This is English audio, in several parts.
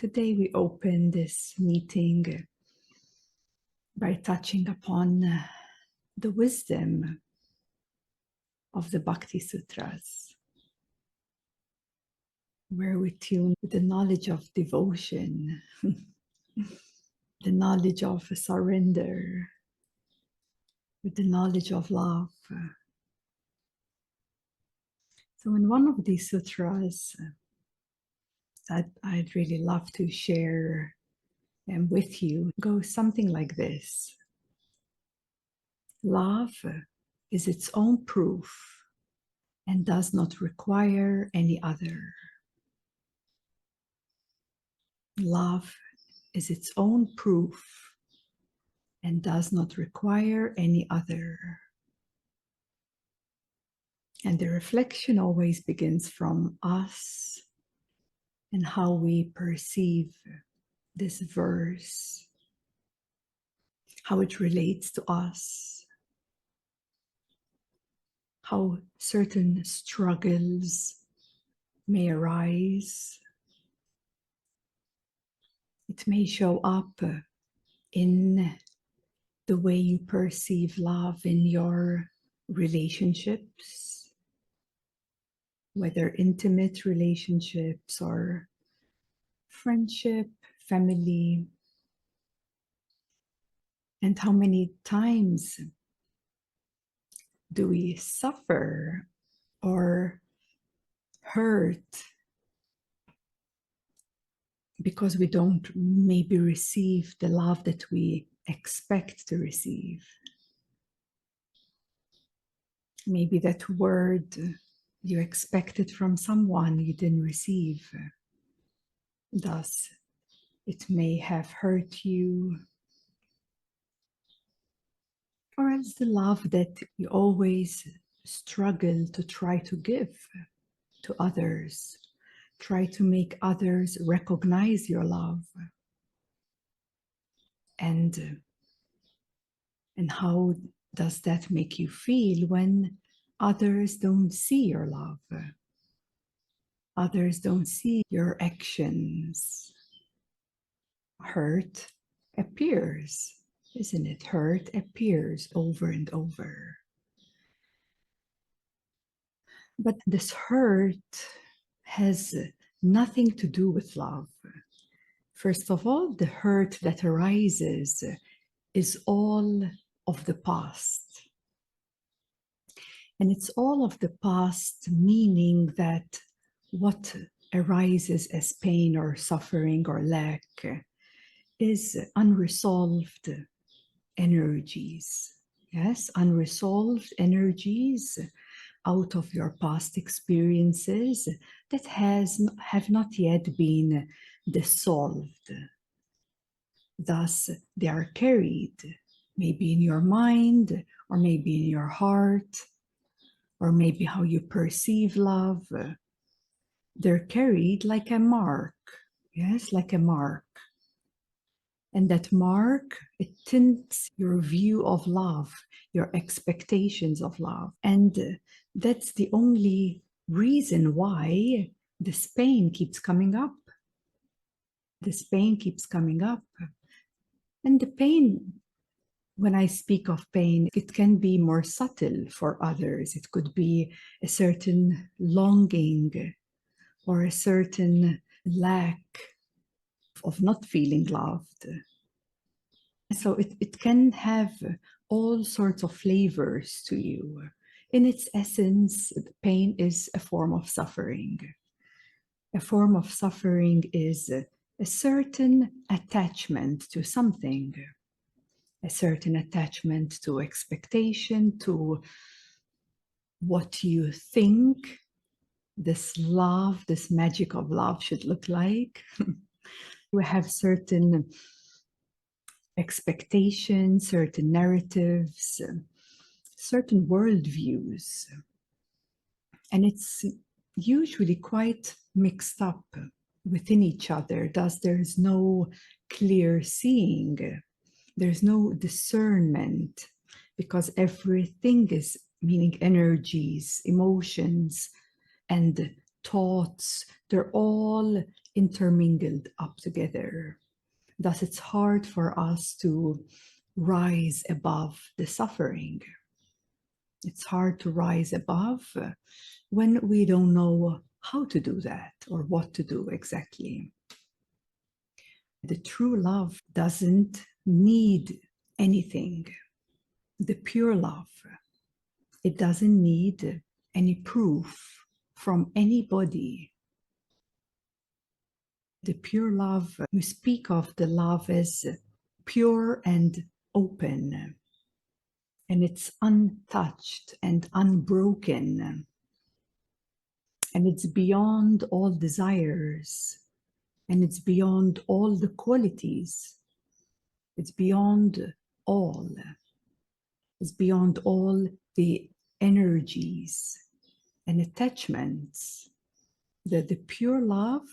Today we open this meeting by touching upon the wisdom of the Bhakti Sutras, where we tune with the knowledge of devotion, the knowledge of surrender, with the knowledge of love. So in one of these sutras that I'd really love to share with you goes something like this. Love is its own proof and does not require any other. Love is its own proof and does not require any other. And the reflection always begins from us and how we perceive this verse, how it relates to us, how certain struggles may arise. It may show up in the way you perceive love in your relationships, whether intimate relationships or friendship, family, and how many times do we suffer or hurt because we don't maybe receive the love that we expect to receive. Maybe that word you expected from someone you didn't receive. Thus, it may have hurt you. Or else the love that you always struggle to try to give to others. Try to make others recognize your love. And how does that make you feel when others don't see your love? Others don't see your actions. Hurt appears, isn't it? Hurt appears over and over. But this hurt has nothing to do with love. First of all, the hurt that arises is all of the past. And it's all of the past, meaning that what arises as pain or suffering or lack is unresolved energies. Yes, unresolved energies out of your past experiences that have not yet been dissolved. Thus, they are carried, maybe in your mind, or maybe in your heart, or maybe how you perceive love. They're carried like a mark, yes, like a mark. And that mark, it tints your view of love, your expectations of love. And that's the only reason why this pain keeps coming up. This pain keeps coming up. And the pain, when I speak of pain, it can be more subtle for others. It could be a certain longing or a certain lack of not feeling loved. So it can have all sorts of flavors to you. In its essence, pain is a form of suffering. A form of suffering is a certain attachment to something, a certain attachment to expectation, to what you think this love, this magic of love should look like. We have certain expectations, certain narratives, certain worldviews. And it's usually quite mixed up within each other. Thus, there's no clear seeing. There's no discernment, because everything is, meaning energies, emotions, and thoughts, they're all intermingled up together. Thus, it's hard for us to rise above the suffering. It's hard to rise above when we don't know how to do that or what to do exactly. The true love doesn't need anything. The pure love, it doesn't need any proof from anybody. The pure love, we speak of the love as pure and open, and it's untouched and unbroken, and it's beyond all desires, and it's beyond all the qualities. It's beyond all. It's beyond all the energies and attachments. The pure love,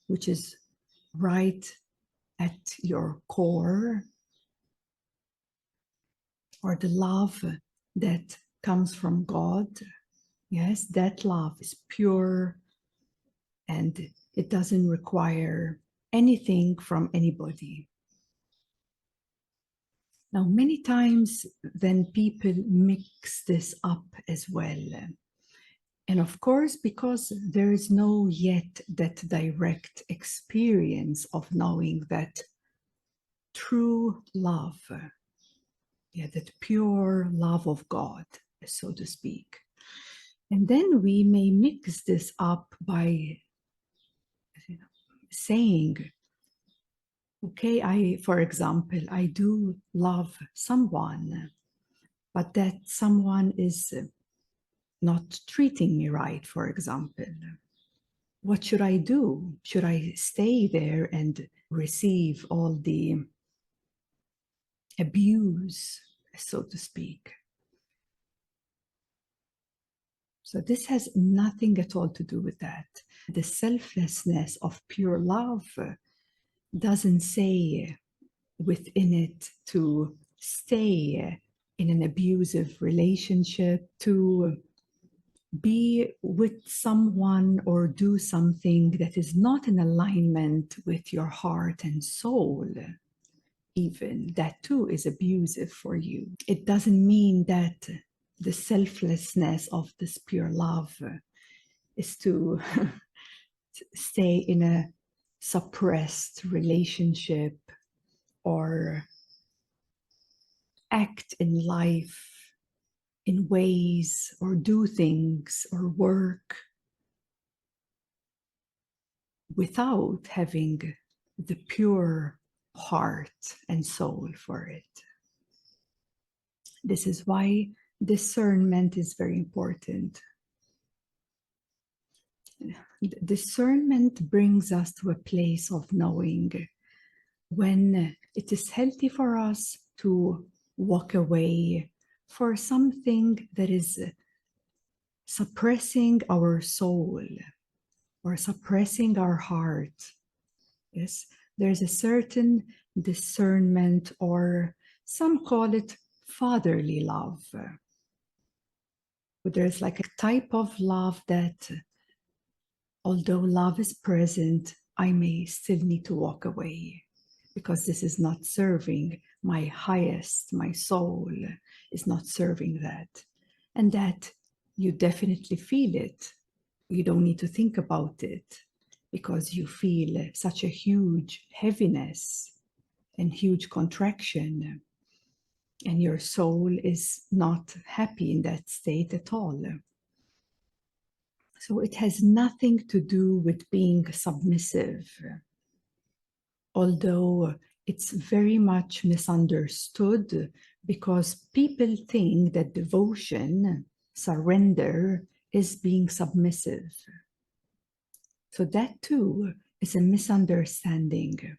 which is right at your core, or the love that comes from God, yes, that love is pure and it doesn't require anything from anybody. Now, many times then people mix this up as well. And of course, because there is no yet that direct experience of knowing that true love, that pure love of God, so to speak. And then we may mix this up by saying, okay, for example, I do love someone, but that someone is not treating me right, for example. What should I do? Should I stay there and receive all the abuse, so to speak? So this has nothing at all to do with that. The selflessness of pure love doesn't say within it to stay in an abusive relationship, to be with someone or do something that is not in alignment with your heart and soul. Even that too is abusive for you. It doesn't mean that the selflessness of this pure love is to stay in a suppressed relationship or act in life in ways or do things or work without having the pure heart and soul for it. This is why discernment is very important. Discernment brings us to a place of knowing when it is healthy for us to walk away for something that is suppressing our soul or suppressing our heart. Yes, there's a certain discernment, or some call it fatherly love. But there's like a type of love that, although love is present, I may still need to walk away because this is not serving my highest, my soul is not serving that. And that you definitely feel it. You don't need to think about it because you feel such a huge heaviness and huge contraction. And your soul is not happy in that state at all. So it has nothing to do with being submissive, although it's very much misunderstood because people think that devotion, surrender, is being submissive. So that too is a misunderstanding.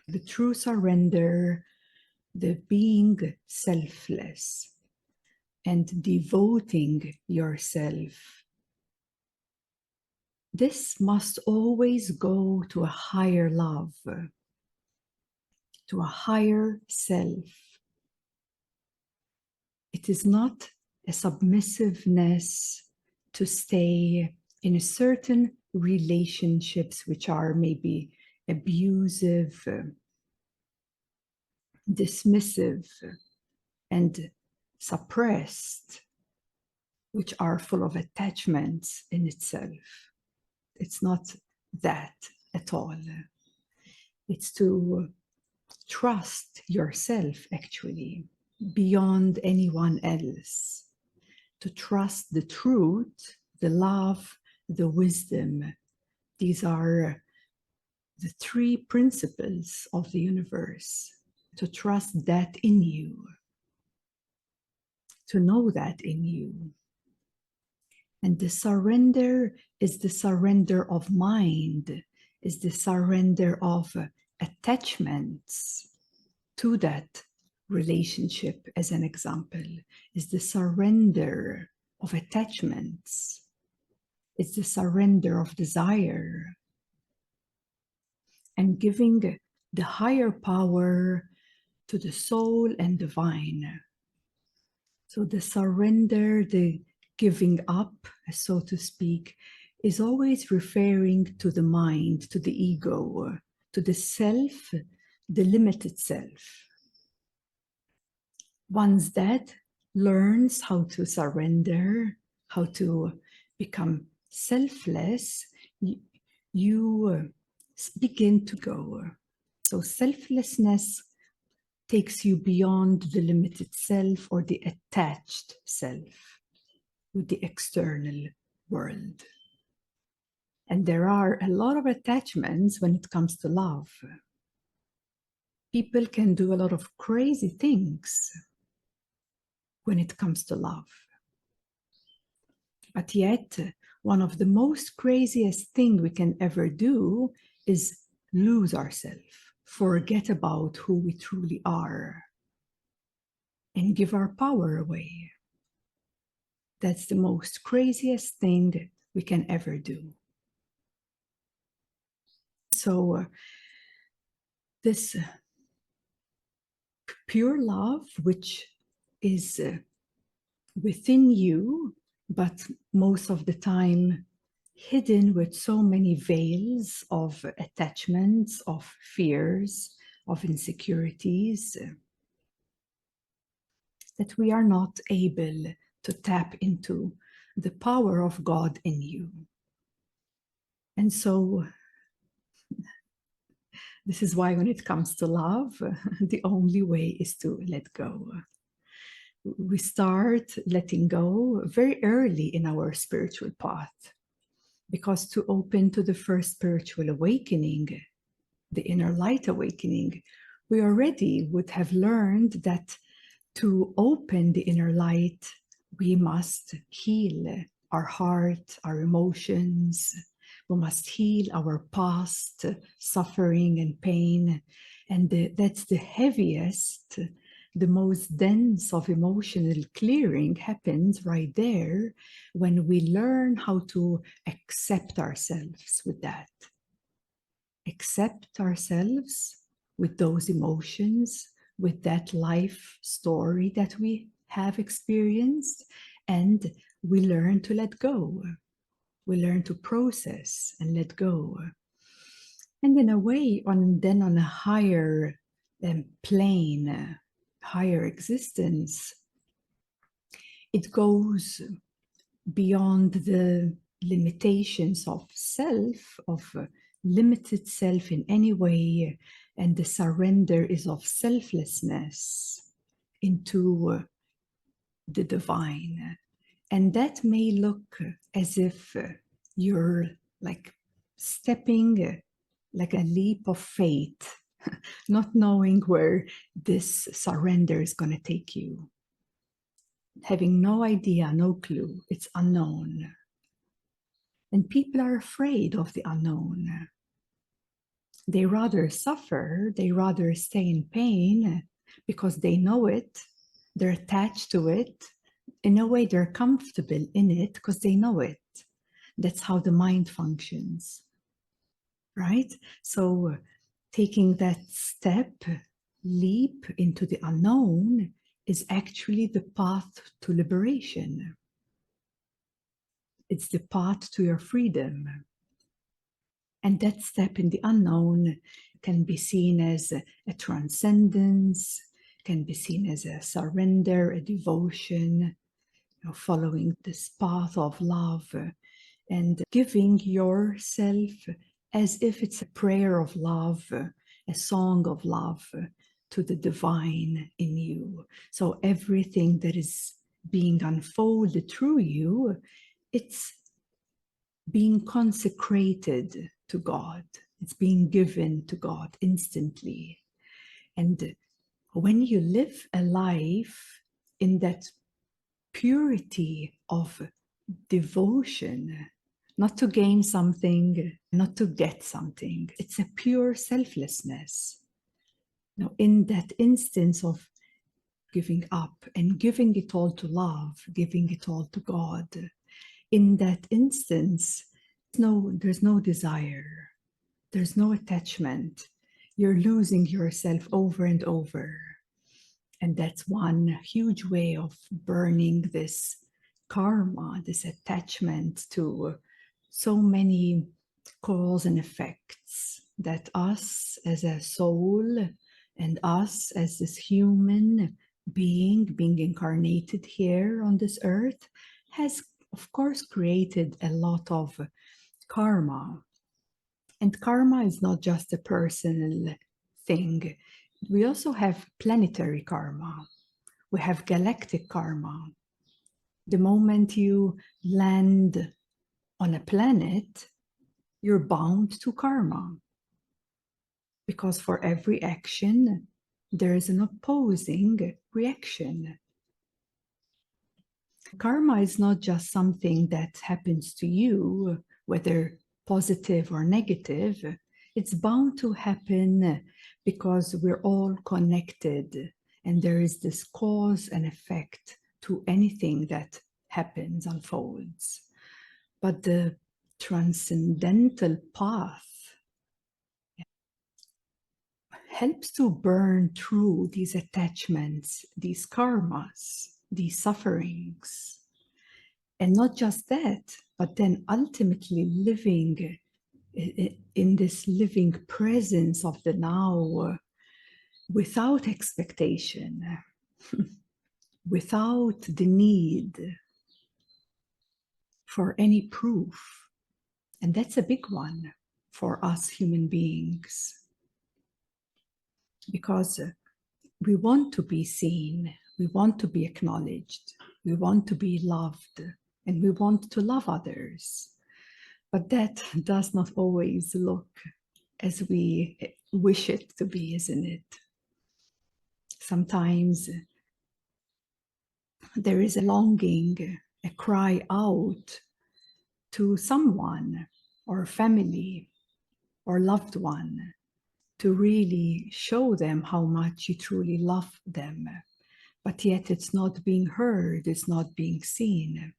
The true surrender, the being selfless and devoting yourself, this must always go to a higher love, to a higher self. It is not a submissiveness to stay in a certain relationships which are maybe abusive, dismissive, and suppressed, which are full of attachments in itself. It's not that at all. It's to trust yourself, actually, beyond anyone else. To trust the truth, the love, the wisdom. These are the three principles of the universe. To trust that in you. To know that in you. And the surrender is the surrender of mind, is the surrender of attachments to that relationship, as an example, is the surrender of attachments. It's the surrender of desire. And giving the higher power to the soul and divine. So the surrender, the giving up, so to speak, is always referring to the mind, to the ego, to the self, the limited self. Once that learns how to surrender, how to become selfless, you begin to go. So selflessness takes you beyond the limited self or the attached self with the external world. And there are a lot of attachments when it comes to love. People can do a lot of crazy things when it comes to love. But yet, one of the most craziest things we can ever do is lose ourselves, forget about who we truly are, and give our power away. That's the most craziest thing we can ever do. So this pure love, which is within you, but most of the time hidden with so many veils of attachments, of fears, of insecurities, that we are not able to tap into the power of God in you. And so this is why when it comes to love, the only way is to let go. We start letting go very early in our spiritual path, because to open to the first spiritual awakening, the inner light awakening, we already would have learned that to open the inner light, we must heal our heart, our emotions. We must heal our past suffering and pain. And that's the heaviest, the most dense of emotional clearing happens right there when we learn how to accept ourselves with that. Accept ourselves with those emotions, with that life story that we have experienced, and we learn to let go. We learn to process and let go. And in a way, then on a higher plane, higher existence, it goes beyond the limitations of self, of limited self in any way, and the surrender is of selflessness into the divine. And that may look as if you're like stepping like a leap of faith, not knowing where this surrender is going to take you. Having no idea, no clue, it's unknown. And people are afraid of the unknown. They rather suffer, they rather stay in pain because they know it, they're attached to it. In a way, they're comfortable in it because they know it. That's how the mind functions, right? So taking that step, leap into the unknown, is actually the path to liberation. It's the path to your freedom. And that step in the unknown can be seen as a transcendence, can be seen as a surrender, a devotion, following this path of love and giving yourself as if it's a prayer of love, a song of love to the divine in you. So everything that is being unfolded through you, it's being consecrated to God. It's being given to God instantly. And when you live a life in that purity of devotion, not to gain something, not to get something, it's a pure selflessness. Now, in that instance of giving up and giving it all to love, giving it all to God, in that instance, there's no desire, there's no attachment. You're losing yourself over and over. And that's one huge way of burning this karma, this attachment to so many cause and effects that us as a soul and us as this human being incarnated here on this earth has, of course, created a lot of karma. And karma is not just a personal thing. We also have planetary karma. We have galactic karma. The moment you land on a planet, you're bound to karma. Because for every action, there is an opposing reaction. Karma is not just something that happens to you, whether positive or negative. It's bound to happen because we're all connected and there is this cause and effect to anything that happens, unfolds. But the transcendental path helps to burn through these attachments, these karmas, these sufferings. And not just that, but then ultimately living in this living presence of the now without expectation, without the need for any proof. And that's a big one for us human beings, because we want to be seen, we want to be acknowledged, we want to be loved, and we want to love others. But that does not always look as we wish it to be, isn't it? Sometimes there is a longing, a cry out to someone or family or loved one to really show them how much you truly love them. But yet it's not being heard, it's not being seen.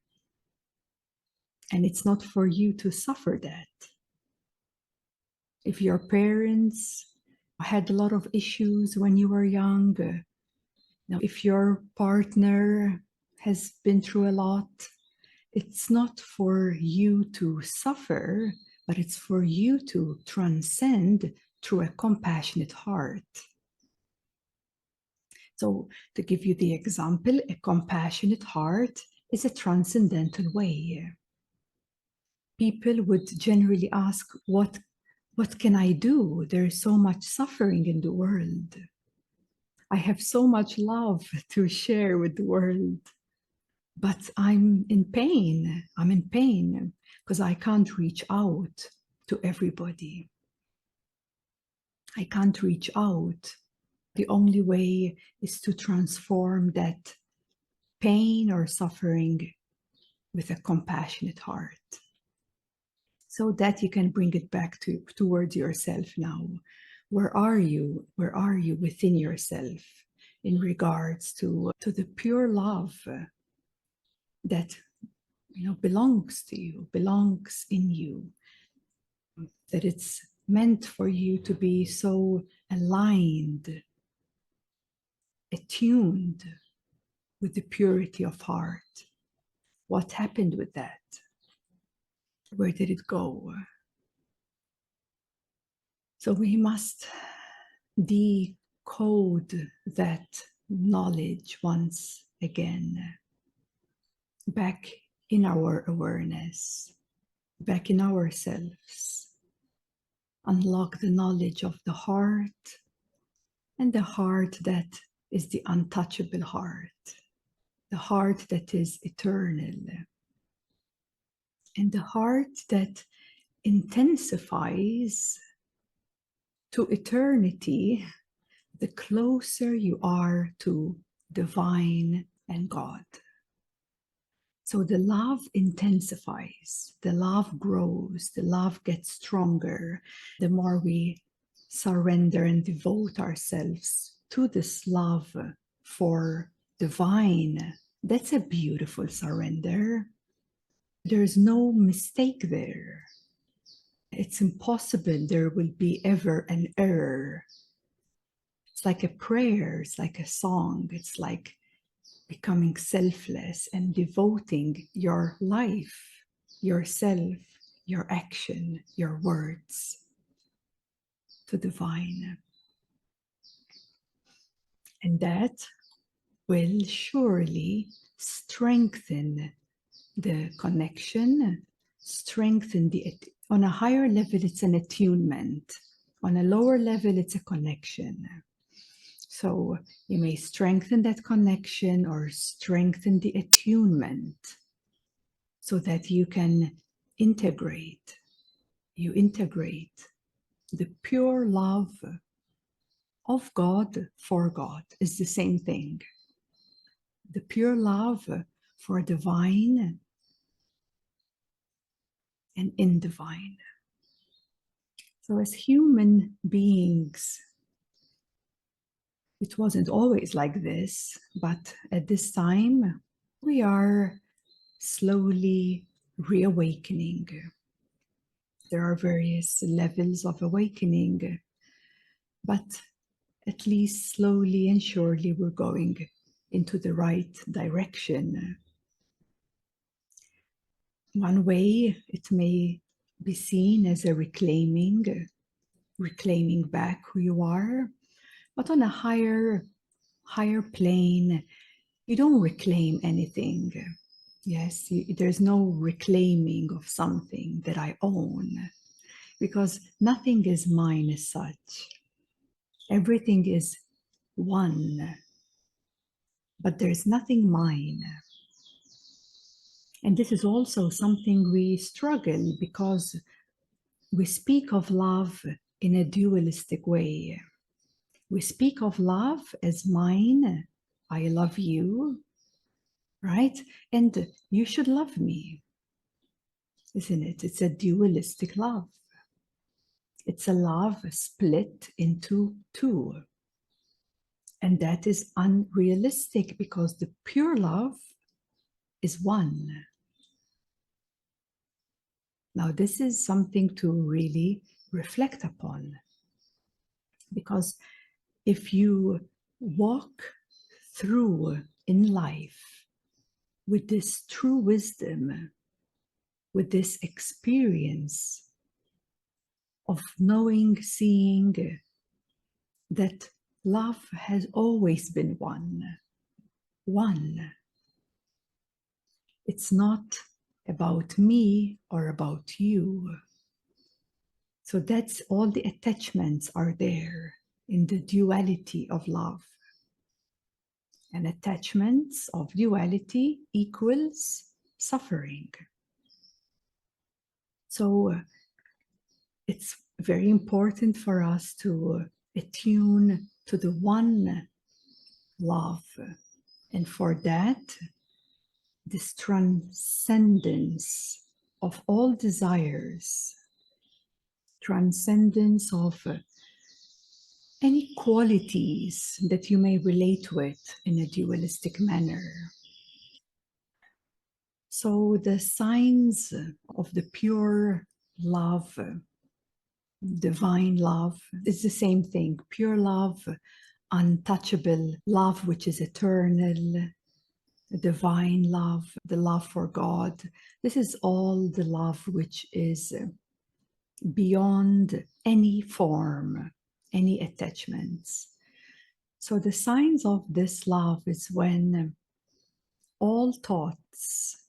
And it's not for you to suffer that. If your parents had a lot of issues when you were young, now if your partner has been through a lot, it's not for you to suffer, but it's for you to transcend through a compassionate heart. So to give you the example, a compassionate heart is a transcendental way. People would generally ask, what can I do? There is so much suffering in the world. I have so much love to share with the world, but I'm in pain. I'm in pain because I can't reach out to everybody. I can't reach out. The only way is to transform that pain or suffering with a compassionate heart, so that you can bring it back towards yourself now. Where are you? Where are you within yourself in regards to the pure love that belongs to you, belongs in you, that it's meant for you to be so aligned, attuned with the purity of heart. What happened with that? Where did it go? So we must decode that knowledge once again, back in our awareness, back in ourselves. Unlock the knowledge of the heart, and the heart that is the untouchable heart, the heart that is eternal, and the heart that intensifies to eternity the closer you are to divine and God. So the love intensifies, the love grows, the love gets stronger, the more we surrender and devote ourselves to this love for divine. That's a beautiful surrender. There's no mistake there. It's impossible there will be ever an error. It's like a prayer, it's like a song, it's like becoming selfless and devoting your life, yourself, your action, your words to divine. And that will surely strengthen the connection, strengthen on a higher level, it's an attunement. On a lower level, it's a connection. So you may strengthen that connection or strengthen the attunement so that you can integrate. You integrate the pure love of God for God is the same thing. The pure love for divine and in divine. So as human beings, it wasn't always like this, but at this time, we are slowly reawakening. There are various levels of awakening, but at least slowly and surely we're going into the right direction. One way it may be seen as a reclaiming back who you are, but on a higher plane, you don't reclaim anything. Yes, there's no reclaiming of something that I own, because nothing is mine as such. Everything is one, but there's nothing mine. And this is also something we struggle because we speak of love in a dualistic way. We speak of love as mine. I love you, right? And you should love me, isn't it? It's a dualistic love. It's a love split into two. And that is unrealistic because the pure love is one. Now, this is something to really reflect upon, because if you walk through in life with this true wisdom, with this experience of knowing, seeing that love has always been one. It's not about me or about you. So that's all the attachments are there in the duality of love. And attachments of duality equals suffering. So it's very important for us to attune to the one love. And for that, this transcendence of all desires, transcendence of any qualities that you may relate with in a dualistic manner. So the signs of the pure love, divine love, is the same thing. Pure love, untouchable love, which is eternal, divine love, the love for God. This is all the love which is beyond any form, any attachments. So the signs of this love is when all thoughts,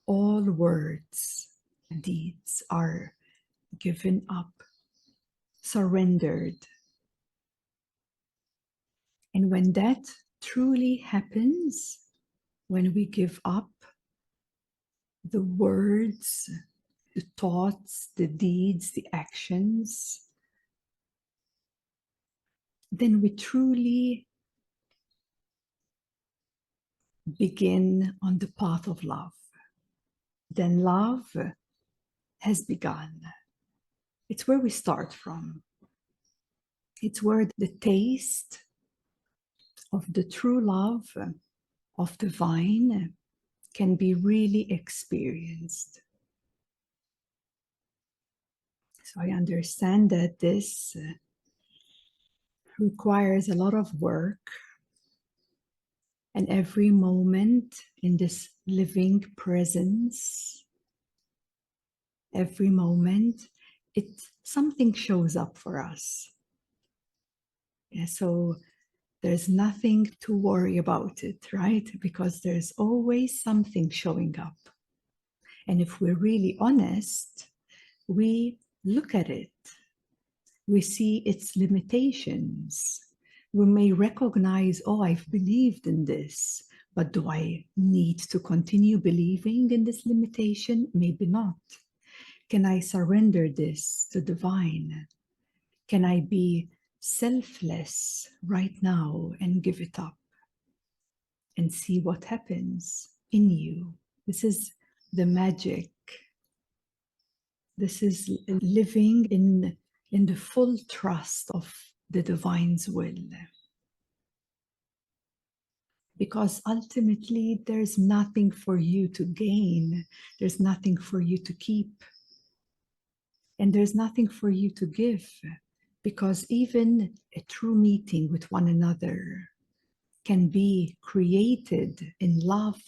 all words, deeds are given up, surrendered. And when that truly happens, when we give up the words, the thoughts, the deeds, the actions, then we truly begin on the path of love. Then love has begun. It's where we start from. It's where the taste of the true love of divine can be really experienced. So I understand that this requires a lot of work, and every moment in this living presence, every moment, something shows up for us. Yeah, so there's nothing to worry about it, right? Because there's always something showing up. And if we're really honest, we look at it. We see its limitations. We may recognize, oh, I've believed in this, but do I need to continue believing in this limitation? Maybe not. Can I surrender this to divine? Can I be selfless right now and give it up and see what happens in you? This is the magic. This is living in the full trust of the divine's will. Because ultimately, there's nothing for you to gain. There's nothing for you to keep. And there's nothing for you to give. Because even a true meeting with one another can be created in love,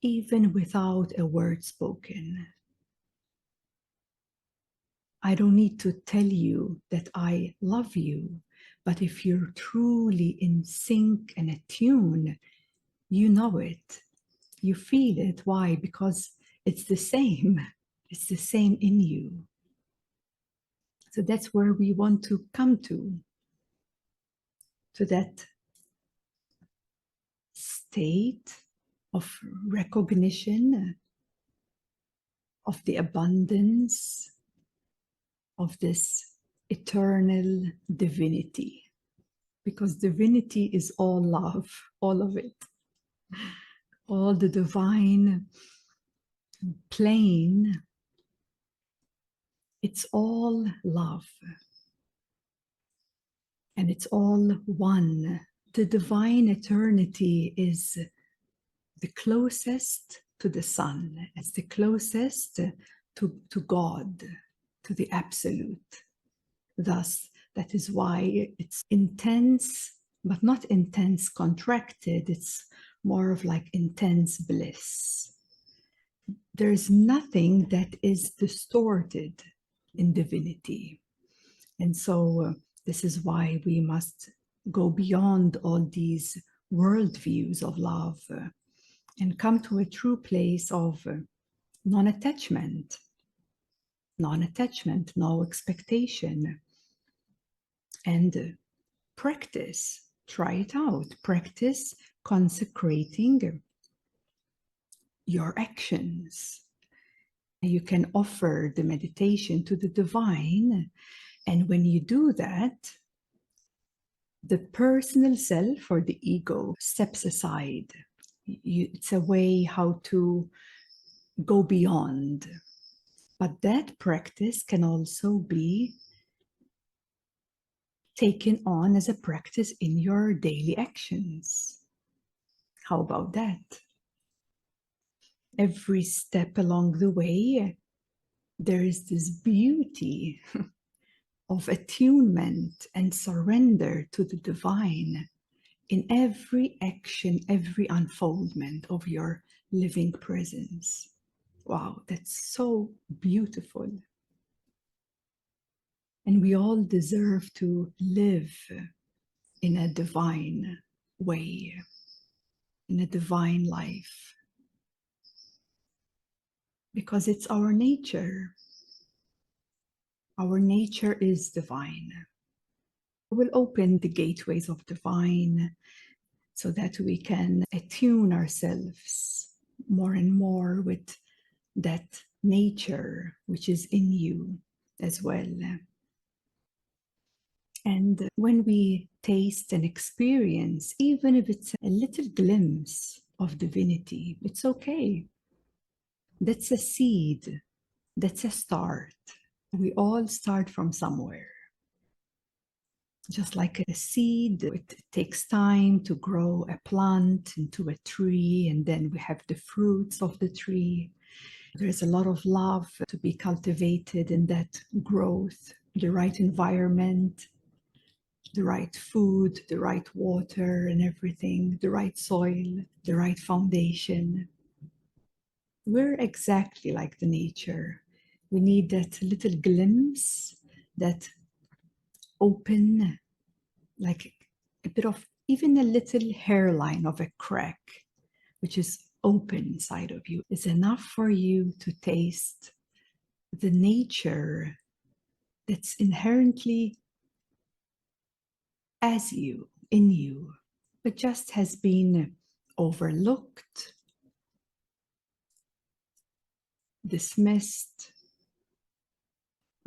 even without a word spoken. I don't need to tell you that I love you, but if you're truly in sync and attuned, you know it, you feel it. Why? Because it's the same. It's the same in you. So that's where we want to come to that state of recognition of the abundance of this eternal divinity. Because divinity is all love, all of it. All the divine plane, it's all love. And it's all one. The divine eternity is the closest to the sun. It's the closest to God, to the absolute. Thus, that is why it's intense, but not intense contracted. It's more of like intense bliss. There's nothing that is distorted in divinity. And so this is why we must go beyond all these worldviews of love and come to a true place of non-attachment, no expectation, and practice, try it out, practice consecrating your actions. You can offer the meditation to the divine, and when you do that, the personal self or the ego steps aside. It's a way how to go beyond. But that practice can also be taken on as a practice in your daily actions. How about that? Every step along the way, there is this beauty of attunement and surrender to the divine in every action, every unfoldment of your living presence. Wow, that's so beautiful. And we all deserve to live in a divine way, in a divine life, because it's our nature. Our nature is divine. We'll open the gateways of divine so that we can attune ourselves more and more with that nature which is in you as well. And when we taste and experience, even if it's a little glimpse of divinity, it's okay. That's a seed, that's a start. We all start from somewhere. Just like a seed, it takes time to grow a plant into a tree, and then we have the fruits of the tree. There's a lot of love to be cultivated in that growth, the right environment, the right food, the right water and everything, the right soil, the right foundation. We're exactly like the nature. We need that little glimpse, that open, like a bit of, even a little hairline of a crack, which is open inside of you, is enough for you to taste the nature that's inherently as you, in you, but just has been overlooked, dismissed,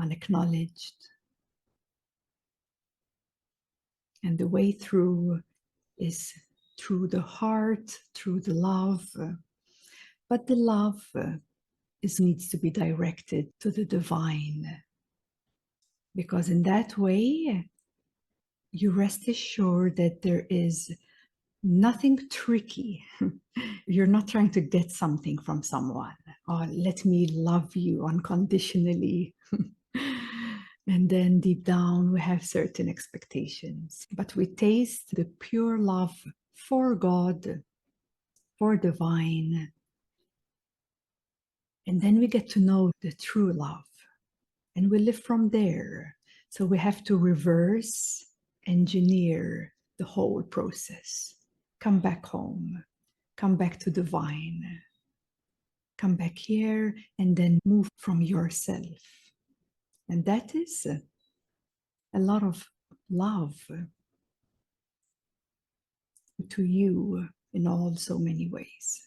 unacknowledged. And the way through is through the heart, through the love. But the love needs to be directed to the divine. Because in that way, you rest assured that there is nothing tricky. You're not trying to get something from someone. Oh, let me love you unconditionally. And then deep down, we have certain expectations. But we taste the pure love for God, for divine. And then we get to know the true love. And we live from there. So we have to reverse engineer the whole process. Come back home. Come back to divine. Come back here and then move from yourself. And that is a lot of love to you in all so many ways.